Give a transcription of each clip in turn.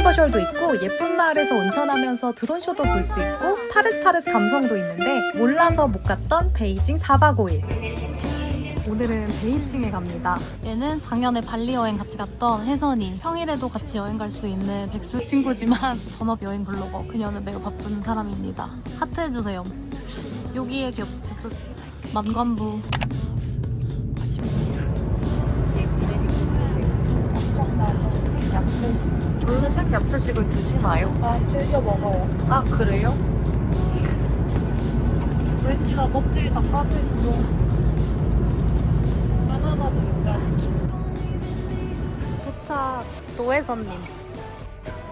버셜도 있고 예쁜 마을에서 온천하면서 드론쇼도 볼 수 있고 파릇파릇 감성도 있는데 몰라서 못 갔던 베이징 4박 5일. 오늘은 베이징에 갑니다. 얘는 작년에 발리 여행 같이 갔던 혜선이. 평일에도 같이 여행 갈 수 있는 백수 친구지만 전업 여행 블로거. 그녀는 매우 바쁜 사람입니다. 하트 해주세요. 여기에 귀엽죠? 만관부. 야채식. 원래 야채식을 드시나요? 즐겨 먹어요. 아 그래요? 왠지가 껍질이 다 까져있어. 하나만 일단. 도착. 노혜선님.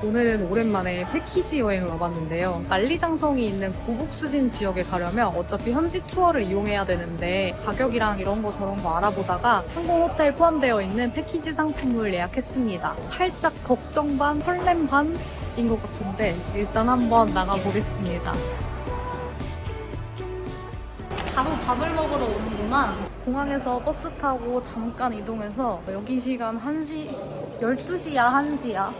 오늘은 오랜만에 패키지 여행을 와봤는데요. 만리장성이 있는 고북수진 지역에 가려면 어차피 현지 투어를 이용해야 되는데 가격이랑 이런 거 저런 거 알아보다가 항공 호텔 포함되어 있는 패키지 상품을 예약했습니다. 살짝 걱정 반, 설렘 반인 것 같은데 일단 한번 나가보겠습니다. 바로 밥을 먹으러 오는구만. 공항에서 버스 타고 잠깐 이동해서 여기 시간 1시, 12시야 1시야?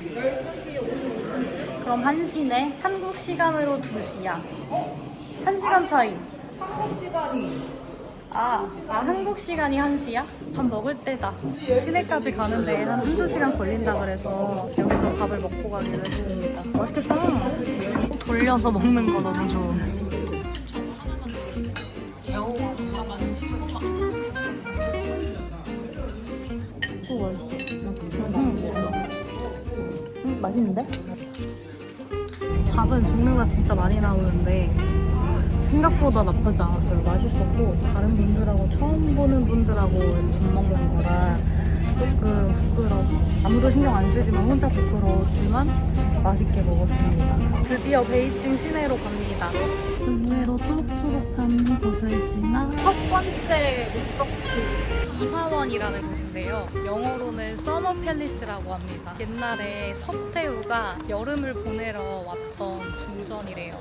12시 그럼 1시네? 한국 시간으로 2시야. 1시간 차이. 한국 시간이 한국 시간이 1시야? 밥 먹을 때다. 시내까지 가는데 한 1~2시간 걸린다 그래서 여기서 밥을 먹고 가기로 했습니다. 맛있겠다. 돌려서 먹는 거 너무 좋은. 맛있는데? 밥은 종류가 진짜 많이 나오는데 생각보다 나쁘지 않았어요. 맛있었고 다른 분들하고 처음 보는 분들하고 밥 먹는 거라 조금 부끄러워. 아무도 신경 안 쓰지만 혼자 부끄러웠지만 맛있게 먹었습니다. 드디어 베이징 시내로 갑니다. 의외로 초록초록한 곳을 지나 첫 번째 목적지 이화원이라는 곳인데요. 영어로는 서머 팰리스라고 합니다. 옛날에 서태후가 여름을 보내러 왔던 궁전이래요.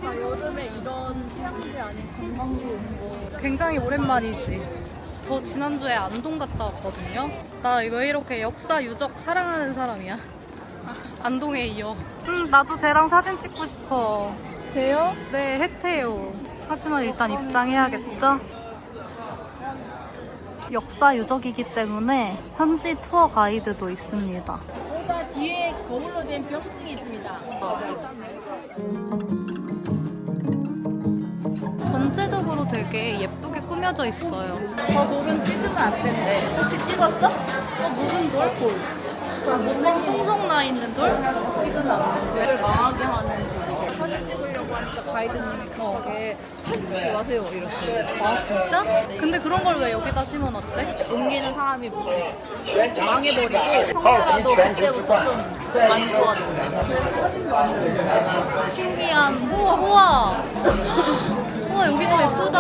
여름에 이런 휴양지 아닌 관광지 온 거 굉장히 오랜만이지. 저 지난주에 안동 갔다 왔거든요. 나 왜 이렇게 역사 유적 사랑하는 사람이야? 안동에 이어. 나도 쟤랑 사진 찍고 싶어. 쟤요? 네, 혜태요. 하지만 일단 입장해야겠죠? 역사 유적이기 때문에 현지 투어 가이드도 있습니다. 보다 뒤에 거울로 된 병풍이 있습니다. 전체적으로 되게 예쁘게 꾸며져 있어요. 저 돌은 찍으면 안 된대. 혹시 찍었어? 무슨 돌? 무슨 홍성 나 있는 돌? 찍으면 안 된대. 망하게 하는 돌이래. 사진 찍으려고 하니까 가이드님이 그렇게 사진 찍지 마세요 이랬어요. 아 진짜? 근데 그런 걸 왜 여기다 심어놨대? 옮기는 사람이 망해버리고 성사라도 그때부터 좀 많이 좋아졌대. 그래서 사진도 안 찍는데. 신기한. 우와 우와 여기도 예쁘다.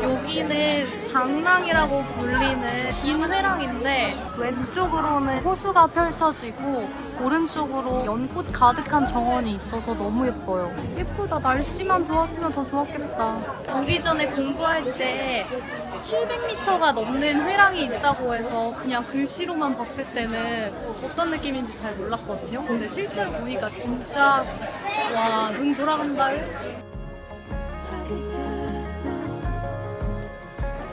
여기는 장랑이라고 불리는 긴 회랑인데 왼쪽으로는 호수가 펼쳐지고 오른쪽으로 연꽃 가득한 정원이 있어서 너무 예뻐요. 예쁘다. 날씨만 좋았으면 더 좋았겠다. 오기 전에 공부할 때 700m가 넘는 회랑이 있다고 해서 그냥 글씨로만 봤을 때는 어떤 느낌인지 잘 몰랐거든요. 근데 실제로 보니까 진짜 와, 눈 돌아간다.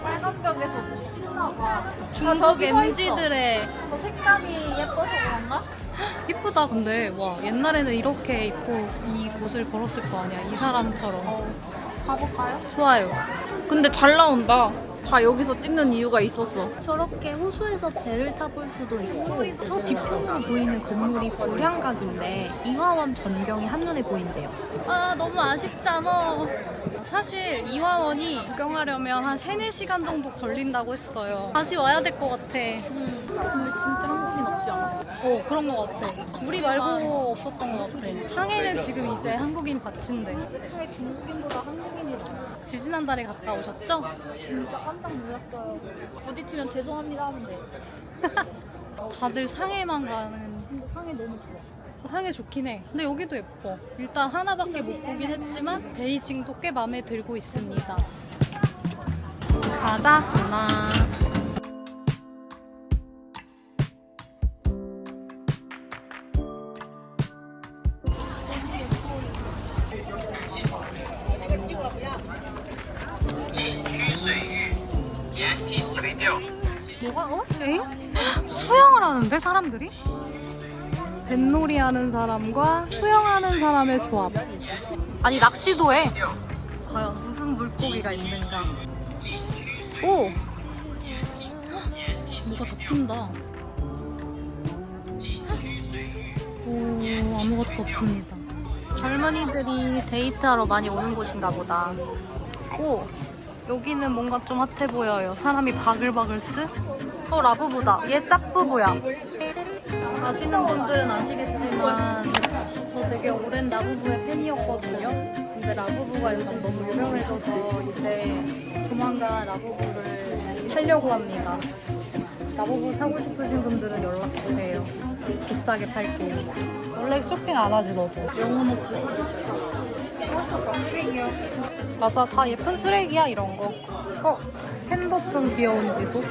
빨간 벽에서 못 찍나 봐. 중국 MZ들의 저 색감이 예뻐서 그런가? 이쁘다. 근데 와, 옛날에는 이렇게 입고 이 곳을 걸었을 거 아니야. 이 사람처럼. 가볼까요? 좋아요. 근데 잘 나온다. 다 여기서 찍는 이유가 있었어. 저렇게 호수에서 배를 타볼 수도 있고 저 뒤쪽으로 보이는 건물이 불향각인데 이화원 전경이 한눈에 보인대요. 아 너무 아쉽잖아. 사실 이화원이 구경하려면 한 3~4시간 정도 걸린다고 했어요. 다시 와야 될 것 같아. 근데 진짜 한국인 없지 않아? 그런 것 같아. 우리 말고 없었던 것 같아. 상해는 지금 이제 한국인 밭인데. 왜 중국인보다 한국인이 많아? 지지난달에 갔다 오셨죠? 진짜 깜짝 놀랐어요. 부딪히면 죄송합니다 하면 돼. 다들 상해만 가는. 근데 상해 너무 좋아. 상해 좋긴 해. 근데 여기도 예뻐. 일단 하나밖에 못 보긴 했지만 베이징도 꽤 마음에 들고 있습니다. 가자, 누나. 뭐가? 에잉? 수영을 하는데 사람들이? 뱃놀이 하는 사람과 수영하는 사람의 조합. 아니 낚시도 해. 과연 무슨 물고기가 있는가? 오! 뭐가 잡힌다. 오, 아무것도 없습니다. 젊은이들이 데이트하러 많이 오는 곳인가 보다. 오! 여기는 뭔가 좀 핫해 보여요. 사람이 바글바글 쓰? 라부부다. 얘 짝부부야. 아시는 분들은 아시겠지만 저 되게 오랜 라부부의 팬이었거든요. 근데 라부부가 요즘 너무 유명해져서 이제 조만간 라부부를 팔려고 합니다. 라부부 사고 싶으신 분들은 연락주세요. 비싸게 팔게요. 원래 쇼핑 안 하지 너도. 영혼 없지. 쓰레기야. 맞아, 다 예쁜 쓰레기야 이런 거. 팬더 좀 귀여운지도.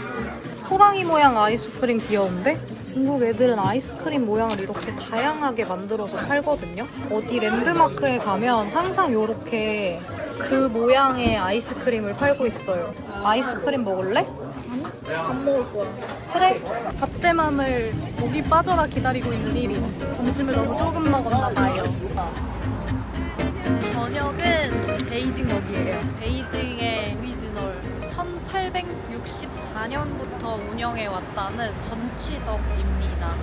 호랑이 모양 아이스크림 귀여운데? 중국 애들은 아이스크림 모양을 이렇게 다양하게 만들어서 팔거든요. 어디 랜드마크에 가면 항상 이렇게 그 모양의 아이스크림을 팔고 있어요. 아이스크림 먹을래? 밥 먹을 거야. 그래. 밥대만을 목이 빠져라 기다리고 있는 1인. 점심을 너무 조금 먹었나 봐요. 저녁은 베이징 덕이에요. 베이징의 오리지널 1864년부터 운영해 왔다는 전치덕입니다.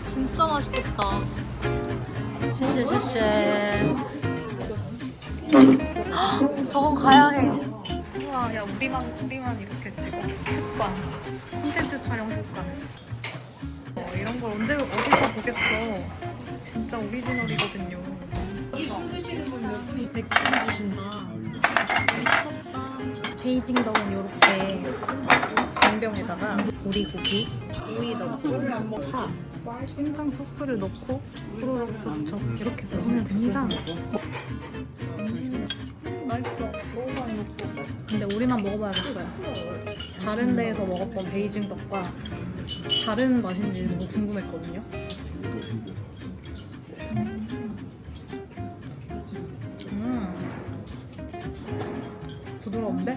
진짜 맛있겠다. 쉐쉐쉐쉐. 저건 가야 해. 우와, 야 우리만 이렇게 찍어. 습관. 콘텐츠 촬영 습관. 이런 걸 언제 어디서 보겠어. 진짜 오리지널이거든요. 맥주 주신다. 미쳤다. 베이징 덕은 이렇게 전병에다가 오리고기, 오이 넣고 파, 춘장 소스를 넣고 후루룩 젓쳐 이렇게 먹으면 됩니다. 맛있어. 너무 많이 먹고. 근데 우리만 먹어봐야겠어요. 다른 데에서 먹었던 베이징 덕과 다른 맛인지 너무 궁금했거든요. 부드러운데?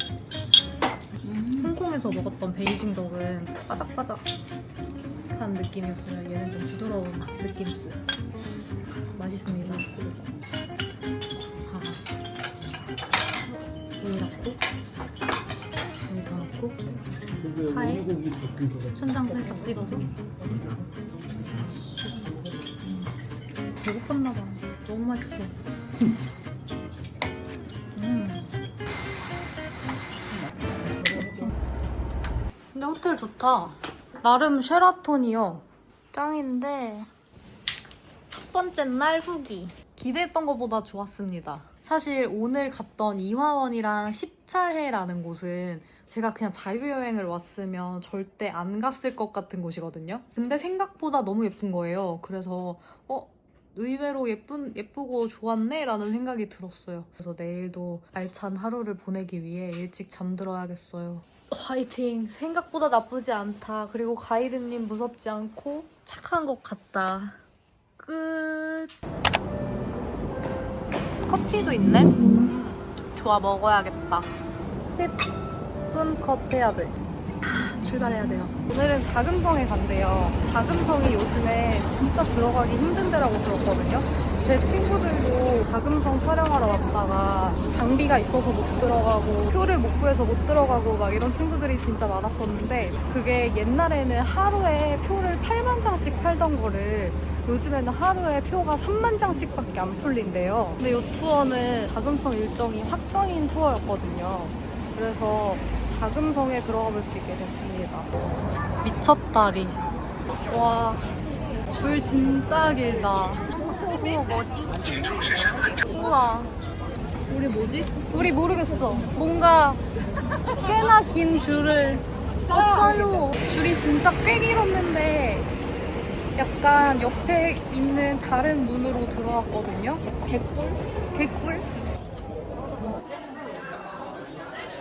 홍콩에서 먹었던 베이징 덕은 바삭바삭한 느낌이었어요. 얘는 좀 부드러운 느낌이 있어요. 맛있습니다. 오이 넣고 여기 더 넣고 파에 춘장 살짝 찍어서 배고팠나봐. 너무 맛있어. 근데 호텔 좋다. 나름 쉐라톤이요. 짱인데 첫 번째 날 후기. 기대했던 것보다 좋았습니다. 사실 오늘 갔던 이화원이랑 십찰해라는 곳은 제가 그냥 자유여행을 왔으면 절대 안 갔을 것 같은 곳이거든요. 근데 생각보다 너무 예쁜 거예요. 그래서 의외로 예쁘고 좋았네? 라는 생각이 들었어요. 그래서 내일도 알찬 하루를 보내기 위해 일찍 잠들어야겠어요. 화이팅! 생각보다 나쁘지 않다. 그리고 가이드님 무섭지 않고 착한 것 같다. 끝! 커피도 있네? 좋아, 먹어야겠다. 10분 컷 해야 돼. 출발해야 돼요. 오늘은 자금성에 간대요. 자금성이 요즘에 진짜 들어가기 힘든 데라고 들었거든요. 제 친구들도 자금성 촬영하러 왔다가 장비가 있어서 못 들어가고 표를 못 구해서 못 들어가고 막 이런 친구들이 진짜 많았었는데, 그게 옛날에는 하루에 표를 8만 장씩 팔던 거를 요즘에는 하루에 표가 3만 장씩밖에 안 풀린대요. 근데 이 투어는 자금성 일정이 확정인 투어였거든요. 그래서 자금성에 들어가 볼 수 있게 됐습니다. 미쳤다리. 와, 줄 진짜 길다. 우와, 뭐지? 우와. 우리 뭐지? 우리 모르겠어. 뭔가 꽤나 긴 줄을 어쩌요. 줄이 진짜 꽤 길었는데 약간 옆에 있는 다른 문으로 들어왔거든요. 개꿀?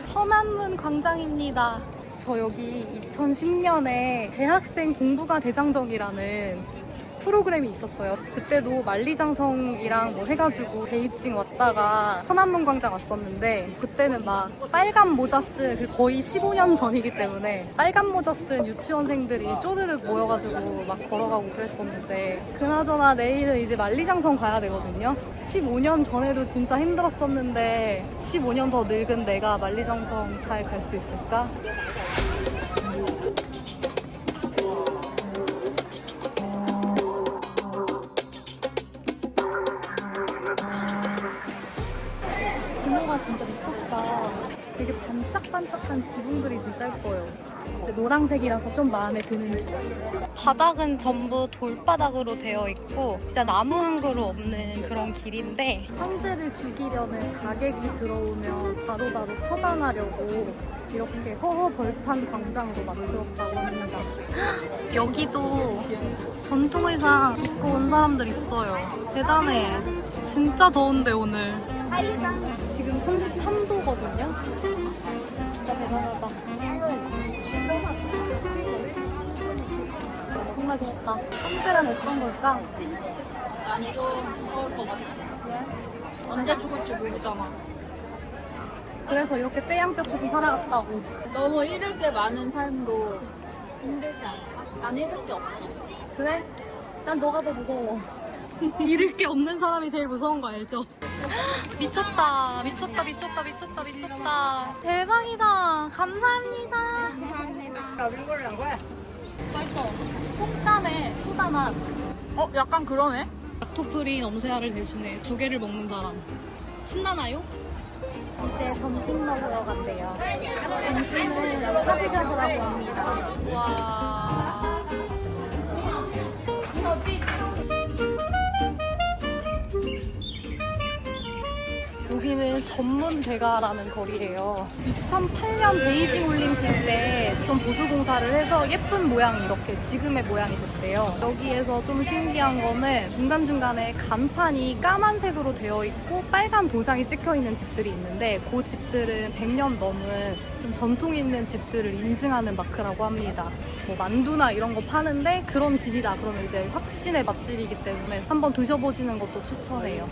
천안문 광장입니다. 저 여기 2010년에 대학생 공부가 대장정이라는 프로그램이 있었어요. 그때도 만리장성이랑 뭐 해가지고 베이징 왔다가 천안문 광장 왔었는데 그때는 막 빨간 모자 쓴 거의 15년 전이기 때문에 빨간 모자 쓴 유치원생들이 쪼르륵 모여가지고 막 걸어가고 그랬었는데 그나저나 내일은 이제 만리장성 가야 되거든요. 15년 전에도 진짜 힘들었었는데 15년 더 늙은 내가 만리장성 잘 갈 수 있을까? 분모가 진짜 미쳤다. 되게 반짝반짝한 지붕들이 진짜 예뻐요. 근데 노란색이라서 좀 마음에 드는 느낌. 바닥은 전부 돌바닥으로 되어 있고 진짜 나무 한 그루 없는 그런 길인데 황제를 죽이려는 자객이 들어오면 바로바로 처단하려고 이렇게 허허벌판 광장으로 만들었다고 합니다. 여기도 전통의상 입고 온 사람들 있어요. 대단해. 진짜 더운데 오늘. 지금 33도거든요. 진짜 대단하다. 정말 덥다. 황제란 어떤 걸까? 난 좀 무서울 것 같아. 언제 죽을지 모르잖아. 그래서 이렇게 떼양볕에서 살아갔다고. 너무 잃을 게 많은 삶도 힘들지 않을까? 난 잃을 게 없어. 그래? 난 너가 더 무서워. 잃을 게 없는 사람이 제일 무서운 거 알죠? 미쳤다. 미쳤다. 미쳤다. 미쳤다. 미쳤다. 대박이다. 감사합니다. 감사합니다. 맛있어. 콩단에 소다 맛. 약간 그러네? 락토프리 넘새알을 대신에 2개를 먹는 사람. 신나나요? 이제 점심 먹으러 간대요. 점심은 샤브샤브라고 합니다. 와. 여기는 전문 대가라는 거리예요. 2008년 베이징 올림픽 때 좀 보수 공사를 해서 예쁜 모양이 이렇게 지금의 모양이 됐대요. 여기에서 좀 신기한 거는 중간중간에 간판이 까만색으로 되어 있고 빨간 도장이 찍혀 있는 집들이 있는데 그 집들은 100년 넘은 좀 전통 있는 집들을 인증하는 마크라고 합니다. 뭐 만두나 이런 거 파는데 그런 집이다 그러면 이제 확신의 맛집이기 때문에 한번 드셔보시는 것도 추천해요.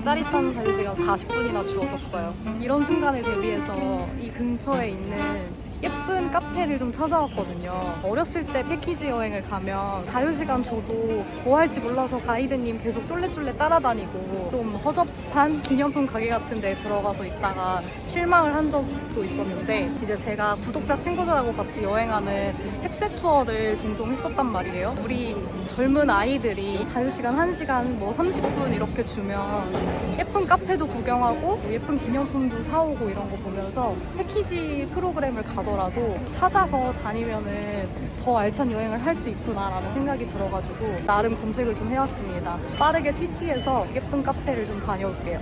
짜릿한 자유시간 40분이나 주어졌어요. 이런 순간을 대비해서 이 근처에 있는 예쁜 카페를 좀 찾아왔거든요. 어렸을 때 패키지 여행을 가면 자유시간 줘도 뭐 할지 몰라서 가이드님 계속 쫄래쫄래 따라다니고 좀 허접한 기념품 가게 같은 데 들어가서 있다가 실망을 한 적도 있었는데 이제 제가 구독자 친구들하고 같이 여행하는 햅세 투어를 종종 했었단 말이에요. 우리 젊은 아이들이 자유시간 1시간 뭐 30분 이렇게 주면 예쁜 카페도 구경하고 예쁜 기념품도 사오고 이런 거 보면서 패키지 프로그램을 가더라도 찾아서 다니면은 더 알찬 여행을 할 수 있구나라는 생각이 들어가지고 나름 검색을 좀 해왔습니다. 빠르게 튀튀해서 예쁜 카페를 좀 다녀올게요.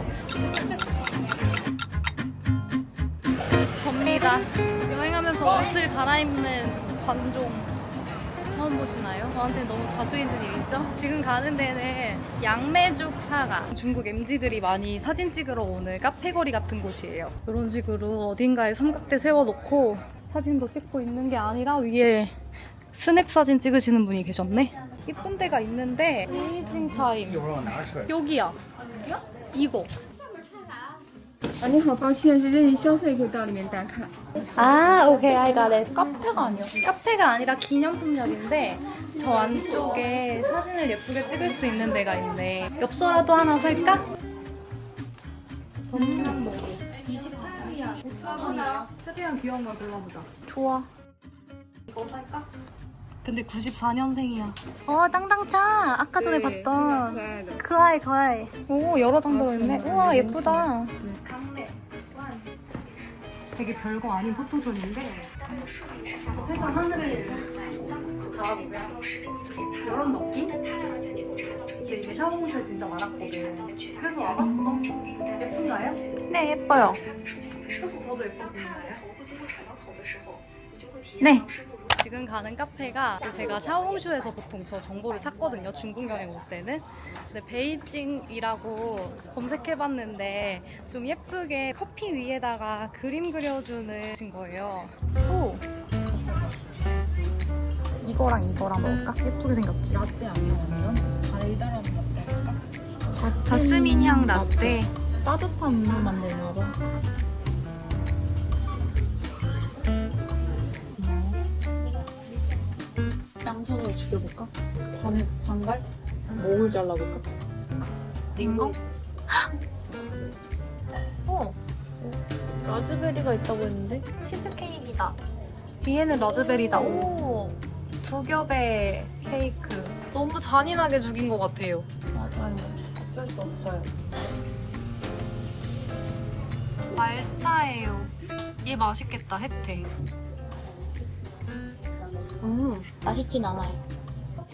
접니다. 여행하면서 옷을 갈아입는 관종 처음 보시나요? 저한테 너무 자주 있는 일이죠? 지금 가는 데는 양매죽 사가 중국 MZ들이 많이 사진 찍으러 오는 카페거리 같은 곳이에요. 이런 식으로 어딘가에 삼각대 세워놓고 사진도 찍고 있는 게 아니라 위에 스냅 사진 찍으시는 분이 계셨네? 이쁜 데가 있는데 베이징 타임 여기야. 이거 你好，抱歉，是任意消费，可以到里面打卡。 아, 오케이, I got it. 카페가 아니야. 카페가 아니라 기념품역인데 저 안쪽에 사진을 예쁘게 찍을 수 있는 데가 있네. 엽서라도 하나 살까? 전문 먹고 28불이야. 5,000원이야. 최대한 귀여운 걸 골라보자. 좋아. 이거 살까? 근데 94년생이야. 땅땅차. 아까 전에 봤던 그 아이, 그 아이. 오, 여러 장 들어있네. 우와, 예쁘다. 되게 별거 아닌 포토존인데 회전 하늘을 바라보면 이런 느낌? 근데 이게 샤워실 진짜 많았거든. 그래서 와봤어. 예쁜가요? 네, 예뻐요. 혹시 저도 예뻐 보이나요? 네. 지금 가는 카페가 제가 샤오홍슈에서 보통 저 정보를 찾거든요. 중국 여행 올 때는. 근데 베이징이라고 검색해봤는데 좀 예쁘게 커피 위에다가 그림 그려주는 거예요. 오! 이거랑 이거랑 먹을까? 예쁘게 생겼지? 라떼 아니야 완전? 달달한 라떼. 자스민 향 라떼. 따뜻한 음료 만드나 봐. 양손으로 죽여볼까? 반갈? 목을 잘라볼까? 링거? 어, 라즈베리가 있다고 했는데? 치즈케이크다. 뒤에는 라즈베리다. 오, 두 겹의 케이크. 너무 잔인하게 죽인 것 같아요. 맞아요. 어쩔 수 없어요. 말차예요. 얘 맛있겠다, 혜태. 맛있진 않아요.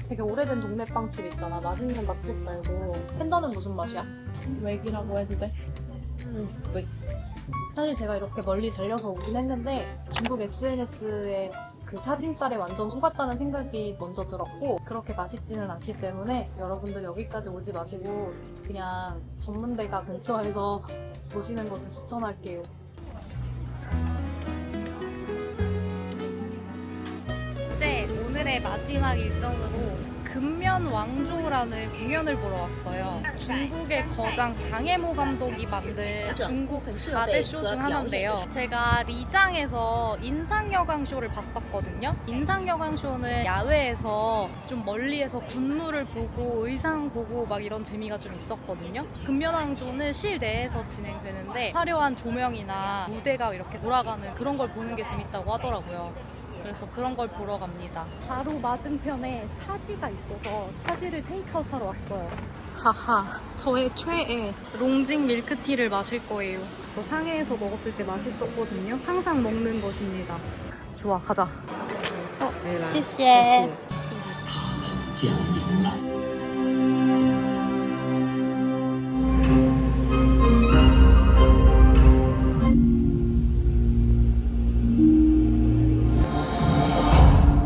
되게 오래된 동네 빵집 있잖아. 맛있는 맛집 말고. 팬더는 무슨 맛이야? 맥이라고 해도 돼? 왜? 사실 제가 이렇게 멀리 달려서 오긴 했는데 중국 SNS에 그 사진빨에 완전 속았다는 생각이 먼저 들었고 그렇게 맛있지는 않기 때문에 여러분들 여기까지 오지 마시고 그냥 전문대가 근처에서 보시는 것을 추천할게요. 이제 오늘의 마지막 일정으로 근면 왕조라는 공연을 보러 왔어요. 중국의 거장 장혜모 감독이 만든 중국 4대 쇼 중 하나인데요. 제가 리장에서 인상여강 쇼를 봤었거든요. 인상여강 쇼는 야외에서 좀 멀리에서 군무를 보고 의상 보고 막 이런 재미가 좀 있었거든요. 근면 왕조는 실내에서 진행되는데 화려한 조명이나 무대가 이렇게 돌아가는 그런 걸 보는 게 재밌다고 하더라고요. 그래서 그런 걸 보러 갑니다. 바로 맞은편에 차지가 있어서 차지를 테이크아웃하러 왔어요. 하하, 저의 최애 롱징 밀크티를 마실 거예요. 저 상해에서 먹었을 때 맛있었거든요. 항상 먹는 것입니다. 좋아, 가자. 시시해.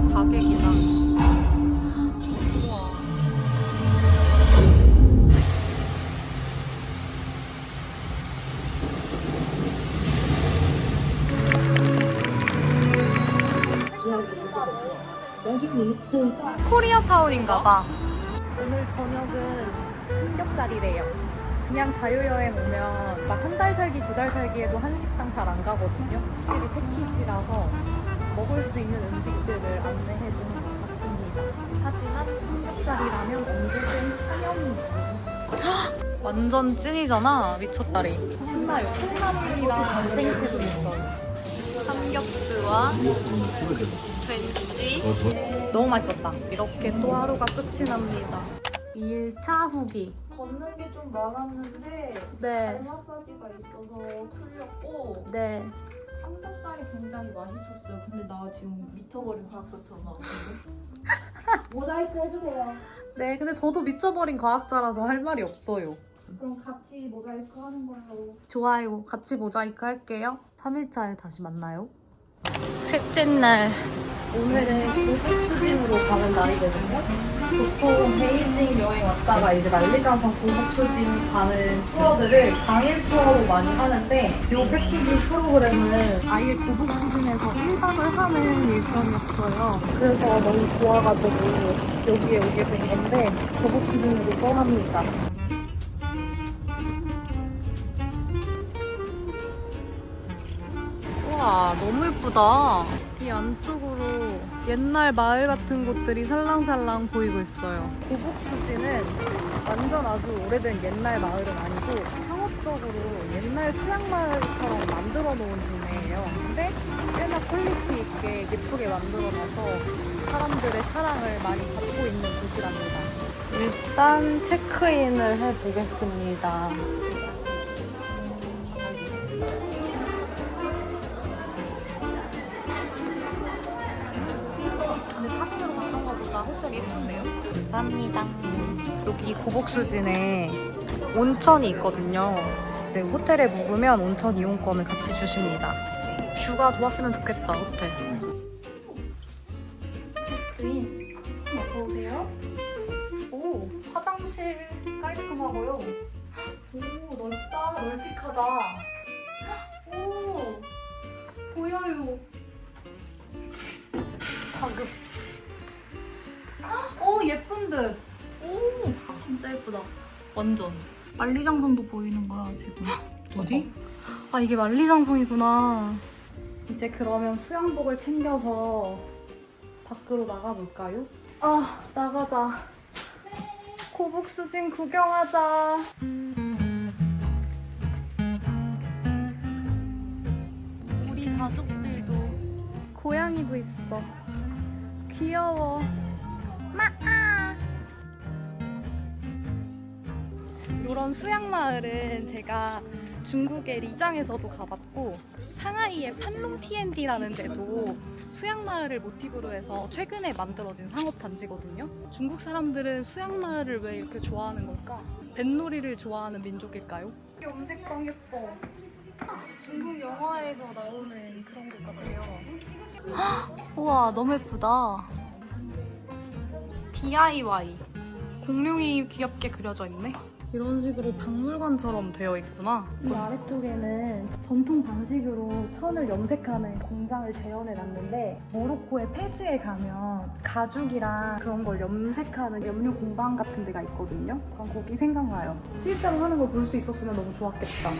자객이다. 우와. 코리아타운인가봐. 오늘 저녁은 삼겹살이래요. 그냥 자유여행 오면 막 한 달 살기, 두 달 살기에도 한식당 잘 안 가거든요. 확실히 패키지라서 먹을 수 있는 음식들을 안내해주는 것 같습니다. 하지만 삼겹살이라면 언제든 환영이지. 완전 찐이잖아, 미쳤다리. 신나요. 콩나물이랑 생채도 있어요. 삼겹스와 벤치. 너무 맛있었다. 이렇게 또 하루가 끝이 납니다. 2일차 후기. 걷는 게 좀 많았는데 네, 마사지가 있어서 틀렸고 네. 삼겹살이 굉장히 맛있었어요. 근데 나 지금 미쳐버린 과학자처럼 나왔는데 모자이크 해주세요. 네, 근데 저도 미쳐버린 과학자라서 할 말이 없어요. 그럼 같이 모자이크 하는 걸로. 좋아요. 같이 모자이크 할게요. 3일차에 다시 만나요. 셋째 날. 오늘은 고국 수진으로 가는 날이거든요. 보통 베이징 여행 왔다가 이제 만리장성 고국 수진 가는 투어들을 당일 투어로 많이 하는데 이 패키지 프로그램은 아예 고국 수진에서 1박을 하는 일정이었어요. 그래서 너무 좋아가지고 여기에 오게 된 건데 고국 수진으로 떠납니다. 우와, 너무 예쁘다. 이 안쪽으로 옛날 마을 같은 곳들이 살랑살랑 보이고 있어요. 고북수지는 완전 아주 오래된 옛날 마을은 아니고 상업적으로 옛날 수양마을처럼 만들어 놓은 동네예요. 근데 꽤나 퀄리티 있게 예쁘게 만들어놔서 사람들의 사랑을 많이 받고 있는 곳이랍니다. 일단 체크인을 해보겠습니다. 근데 사진으로 봤던 것보다 호텔이 예쁜데요? 감사합니다. 여기 고북수진에 온천이 있거든요. 이제 호텔에 묵으면 온천 이용권을 같이 주십니다. 뷰가 좋았으면 좋겠다, 호텔. 체크인. 어서오세요. 오, 화장실 깔끔하고요. 오, 넓다. 널찍하다. 오, 보여요. 가급. 예쁜 듯. 오, 진짜 예쁘다. 완전. 만리장성도 보이는 거야 지금. 어디? 아 이게 만리장성이구나. 이제 그러면 수영복을 챙겨서 밖으로 나가볼까요? 아 나가자. 고북수진 구경하자. 우리 가족들도 고양이도 있어. 귀여워. 마아. 이런 수양마을은 제가 중국의 리장에서도 가봤고 상하이의 판롱TND라는 데도 수양마을을 모티브로 해서 최근에 만들어진 상업단지거든요. 중국 사람들은 수양마을을 왜 이렇게 좋아하는 걸까? 뱃놀이를 좋아하는 민족일까요? 이 염색방 예뻐. 중국 영화에서 나오는 그런 것 같아요. 우와 너무 예쁘다. DIY. 공룡이 귀엽게 그려져 있네. 이런 식으로 박물관처럼 되어 있구나. 이 아래쪽에는 전통 방식으로 천을 염색하는 공장을 재현해 놨는데 모로코의 페즈에 가면 가죽이랑 그런 걸 염색하는 염료 공방 같은 데가 있거든요. 약간 거기 생각나요. 실제로 하는 걸 볼 수 있었으면 너무 좋았겠다.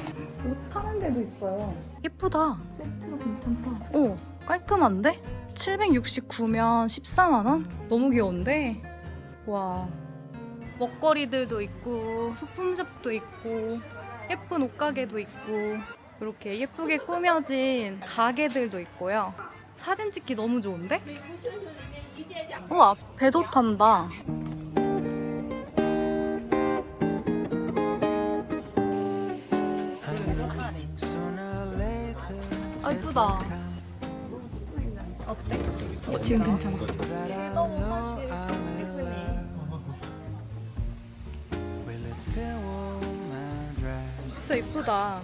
옷 파는 데도 있어요. 예쁘다. 세트가 괜찮다. 오, 깔끔한데? 769면 14만 원? 너무 귀여운데? 와. 먹거리들도 있고 소품샵도 있고 예쁜 옷가게도 있고 이렇게 예쁘게 꾸며진 가게들도 있고요. 사진 찍기 너무 좋은데? 우와 배도 탄다. 아 예쁘다. 어때? 지금 괜찮아. 이게 너무 사실 예쁘네. 진짜 예쁘다.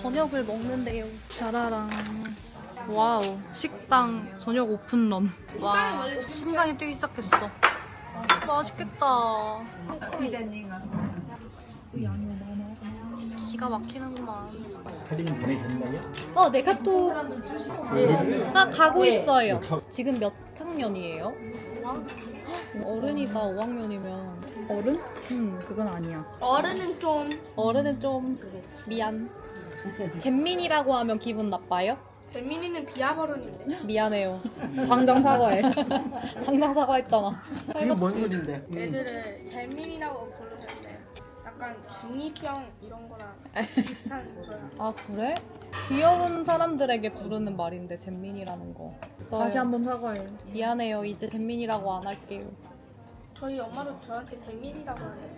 저녁을 먹는데요. 자라랑. 와우. 식당 저녁 오픈런. 와. 심장이 뛰기 시작했어. 맛있겠다. 기가 막히는구만. 사진 보내셨나요? 네, 카톡. 가고 있어요. 지금 몇 학년이에요? 어른이다, 5학년이면. 어른? 그건 아니야. 어른은 좀 미안. 잼민이라고 하면 기분 나빠요? 잼민이는 비하버릇인데. 미안해요. 당장 사과해. 당장 사과했잖아. 이게 뭔 소린데? 애들을 잼민이라고 부르는데 약간 중2병 이런 거랑 비슷한 거야. 아 그래? 귀여운 사람들에게 부르는 말인데 잼민이라는 거. 다시 한번 사과해. 미안해요. 이제 잼민이라고 안 할게요. 저희 엄마도 저한테 잼민이라고 해요.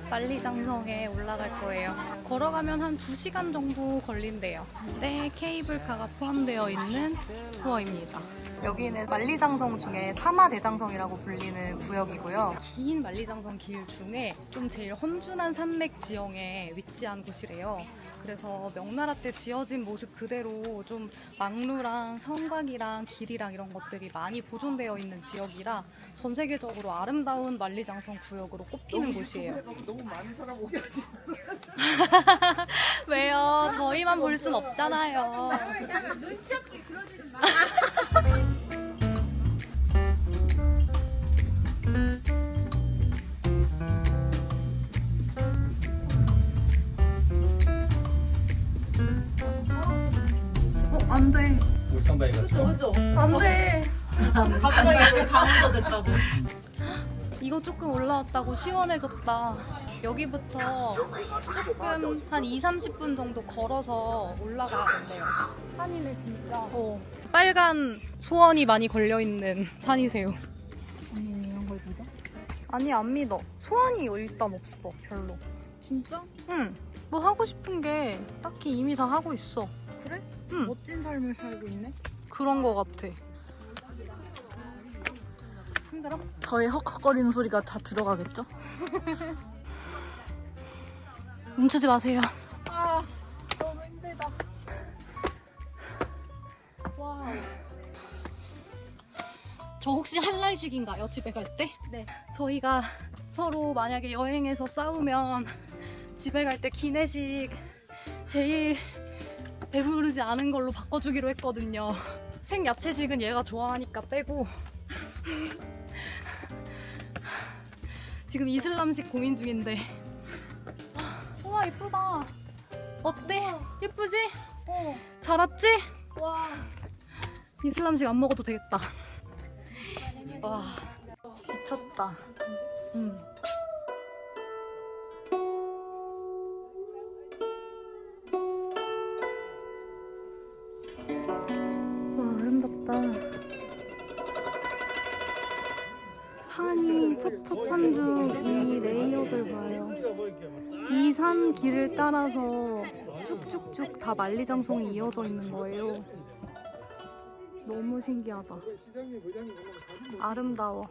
만리장성에 올라갈 거예요. 걸어가면 한 2시간 정도 걸린대요. 근데 케이블카가 포함되어 있는 투어입니다. 여기는 만리장성 중에 사마대장성이라고 불리는 구역이고요. 긴 만리장성 길 중에 좀 제일 험준한 산맥 지형에 위치한 곳이래요. 그래서 명나라 때 지어진 모습 그대로 좀 망루랑 성곽이랑 길이랑 이런 것들이 많이 보존되어 있는 지역이라 전 세계적으로 아름다운 만리장성 구역으로 꼽히는 곳이에요. 너무 많은 사람 오게 하지. 왜요? 저희만 볼 순 없잖아요. 눈치 없게 그러지는 마. 안 돼. 울산바위 같죠? 안 돼. 갑자기 강원도 됐다고. 이거 조금 올라왔다고 시원해졌다. 여기부터 조금 한 2-30분 정도 걸어서 올라가야 된대요. 산이네 진짜. 빨간 소원이 많이 걸려있는 산이세요. 언니 이런 걸 믿어? 아니 안 믿어. 소원이 일단 없어 별로. 진짜? 응. 뭐 하고 싶은 게 딱히 이미 다 하고 있어. 그래? 응. 멋진 삶을 살고 있네. 그런 거 같아. 힘들어? 저의 헉헉거리는 소리가 다 들어가겠죠? 멈추지 마세요. 아 너무 힘들다. 와우. 저 혹시 한랄식인가요? 집에 갈 때? 네. 저희가 서로 만약에 여행에서 싸우면 집에 갈 때 기내식 제일 배부르지 않은 걸로 바꿔주기로 했거든요. 생야채식은 얘가 좋아하니까 빼고 지금 이슬람식 고민 중인데. 우와 예쁘다. 어때? 예쁘지? 잘 왔지? 와. 이슬람식 안 먹어도 되겠다. 와 미쳤다. 와 아름답다. 산이 첩첩산 중 이 레이어들 봐요. 이 산 길을 따라서 쭉쭉쭉 다 만리장성이 이어져 있는 거예요. 너무 신기하다. 아름다워.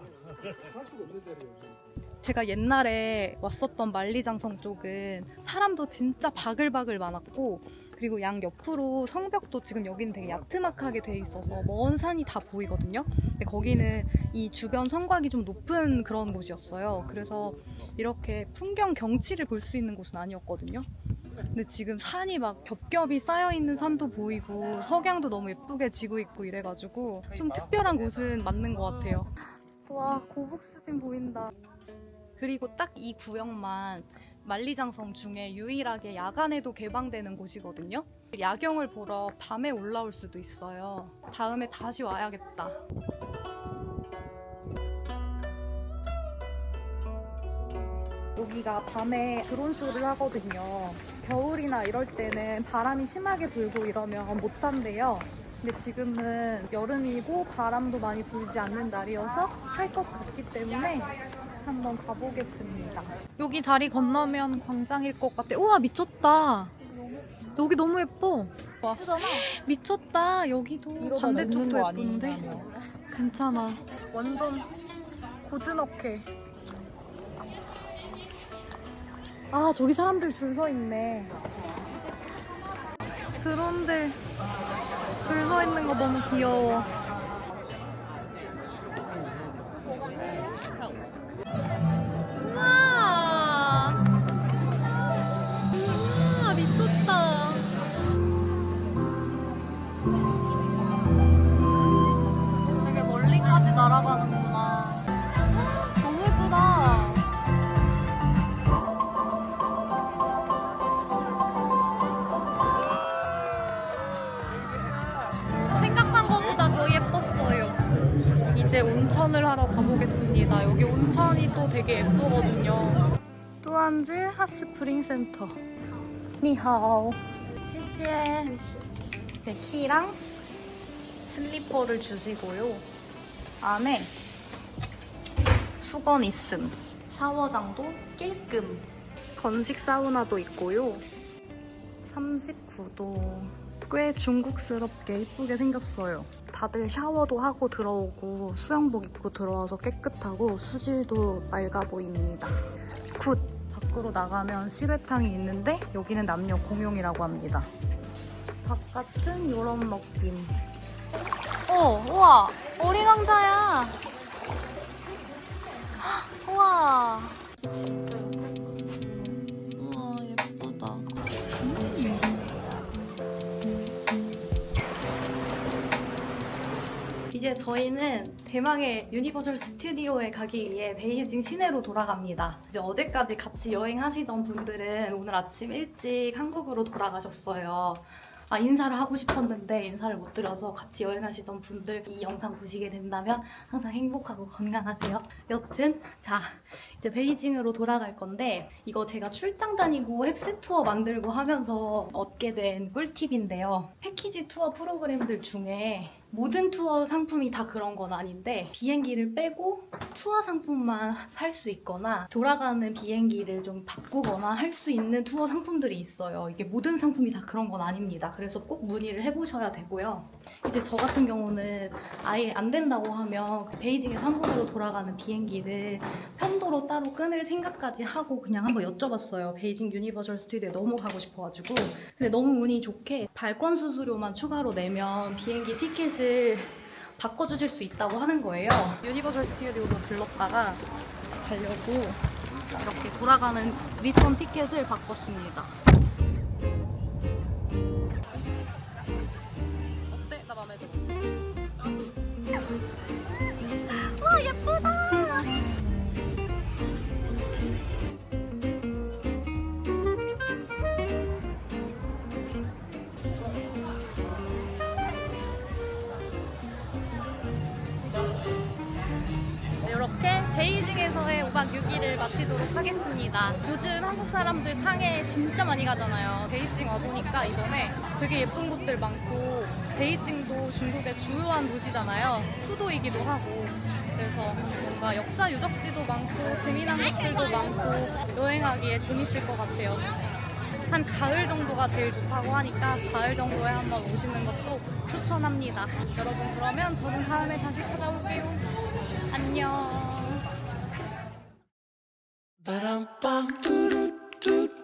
제가 옛날에 왔었던 만리장성 쪽은 사람도 진짜 바글바글 많았고, 그리고 양 옆으로 성벽도 지금 여기는 되게 야트막하게 돼 있어서 먼 산이 다 보이거든요. 근데 거기는 이 주변 성곽이 좀 높은 그런 곳이었어요. 그래서 이렇게 풍경 경치를 볼 수 있는 곳은 아니었거든요. 근데 지금 산이 막 겹겹이 쌓여있는 산도 보이고 석양도 너무 예쁘게 지고 있고 이래가지고 좀 특별한 곳은 맞는 것 같아요. 와 고북스진 보인다. 그리고 딱 이 구역만 만리장성 중에 유일하게 야간에도 개방되는 곳이거든요. 야경을 보러 밤에 올라올 수도 있어요. 다음에 다시 와야겠다. 여기가 밤에 드론쇼를 하거든요. 겨울이나 이럴 때는 바람이 심하게 불고 이러면 못한대요. 근데 지금은 여름이고 바람도 많이 불지 않는 날이어서 할 것 같기 때문에 한번 가보겠습니다. 여기 다리 건너면 광장일 것 같아. 우와 미쳤다. 여기 너무 예뻐. 와, 미쳤다. 여기도 반대쪽도 예쁜데. 괜찮아. 완전 고즈넉해. 아 저기 사람들 줄 서 있네. 드론들 줄 서 있는 거 너무 귀여워. 우와! 우와 미쳤다. 되게 멀리까지 날아가는구나. 너무 예쁘다. 생각한 것보다 더 예뻤어요. 이제 온천을 하러 가보겠습니다. 여기 온천이 또 되게 예쁘거든요. 뚜안즈 핫스프링 센터. 니하오. 시시에 네, 키랑 슬리퍼를 주시고요. 안에 수건 있음. 샤워장도 낄끔. 건식 사우나도 있고요. 39도. 꽤 중국스럽게 이쁘게 생겼어요. 다들 샤워도 하고 들어오고 수영복 입고 들어와서 깨끗하고 수질도 맑아 보입니다. 굿! 밖으로 나가면 실외탕이 있는데 여기는 남녀 공용이라고 합니다. 바깥은 이런 느낌. 우와! 어린왕자야! 우와! 우와 예쁘다. 이제 저희는 대망의 유니버설 스튜디오에 가기 위해 베이징 시내로 돌아갑니다. 이제 어제까지 같이 여행하시던 분들은 오늘 아침 일찍 한국으로 돌아가셨어요. 인사를 하고 싶었는데 인사를 못 드려서 같이 여행하시던 분들 이 영상 보시게 된다면 항상 행복하고 건강하세요. 여튼 자 이제 베이징으로 돌아갈 건데 이거 제가 출장 다니고 햅스 투어 만들고 하면서 얻게 된 꿀팁인데요. 패키지 투어 프로그램들 중에 모든 투어 상품이 다 그런 건 아닌데 비행기를 빼고 투어 상품만 살 수 있거나 돌아가는 비행기를 좀 바꾸거나 할 수 있는 투어 상품들이 있어요. 이게 모든 상품이 다 그런 건 아닙니다. 그래서 꼭 문의를 해보셔야 되고요. 이제 저 같은 경우는 아예 안 된다고 하면 베이징에서 한국으로 돌아가는 비행기를 편도로 따로 끊을 생각까지 하고 그냥 한번 여쭤봤어요. 베이징 유니버설 스튜디오에 너무 가고 싶어가지고. 근데 너무 운이 좋게 발권 수수료만 추가로 내면 비행기 티켓을 바꿔주실 수 있다고 하는 거예요. 유니버설 스튜디오도 들렀다가 가려고 이렇게 돌아가는 리턴 티켓을 바꿨습니다. 어때? 나 마음에 들어. 와 베이징에서의 5박 6일을 마치도록 하겠습니다. 요즘 한국 사람들 상해 진짜 많이 가잖아요. 베이징 와보니까 이번에 되게 예쁜 곳들 많고, 베이징도 중국의 주요한 도시잖아요. 수도이기도 하고. 그래서 뭔가 역사 유적지도 많고 재미난 곳들도 많고 여행하기에 재밌을 것 같아요. 한 가을 정도가 제일 좋다고 하니까 가을 정도에 한번 오시는 것도 추천합니다. 여러분, 그러면 저는 다음에 다시 찾아올게요. 안녕. Ba-dum-bum, doo-doo-doo.